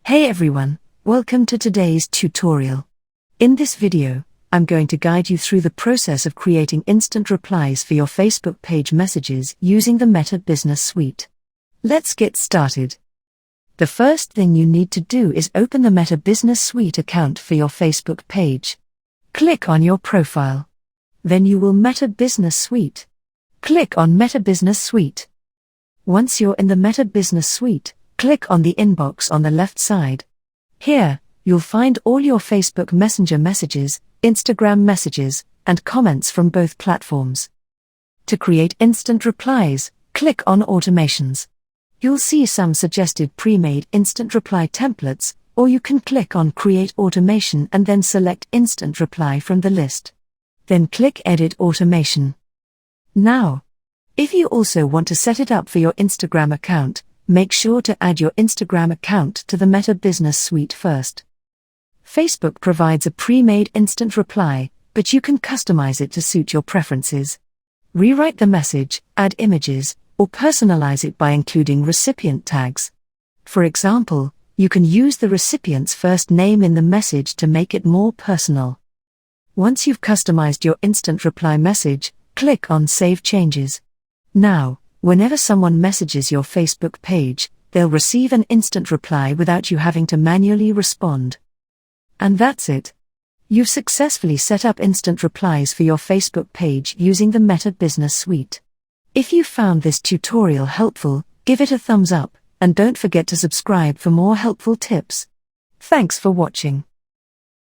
Hey everyone, welcome to today's tutorial. In this video, I'm going to guide you through the process of creating instant replies for your Facebook page messages using the Meta Business Suite. Let's get started. The first thing you need to do is open the Meta Business Suite account for your Facebook page. Click on your profile. Then you will Meta Business Suite. Click on Meta Business Suite. Once you're in the Meta Business Suite, click on the inbox on the left side. Here, you'll find all your Facebook Messenger messages, Instagram messages, and comments from both platforms. To create instant replies, click on Automations. You'll see some suggested pre-made instant reply templates, or you can click on Create Automation and then select Instant Reply from the list. Then click Edit Automation. Now, if you also want to set it up for your Instagram account, make sure to add your Instagram account to the Meta Business Suite first. Facebook provides a pre-made instant reply, but you can customize it to suit your preferences. Rewrite the message, add images, or personalize it by including recipient tags. For example, you can use the recipient's first name in the message to make it more personal. Once you've customized your instant reply message, click on Save Changes. Now, whenever someone messages your Facebook page, they'll receive an instant reply without you having to manually respond. And that's it. You've successfully set up instant replies for your Facebook page using the Meta Business Suite. If you found this tutorial helpful, give it a thumbs up, and don't forget to subscribe for more helpful tips. Thanks for watching.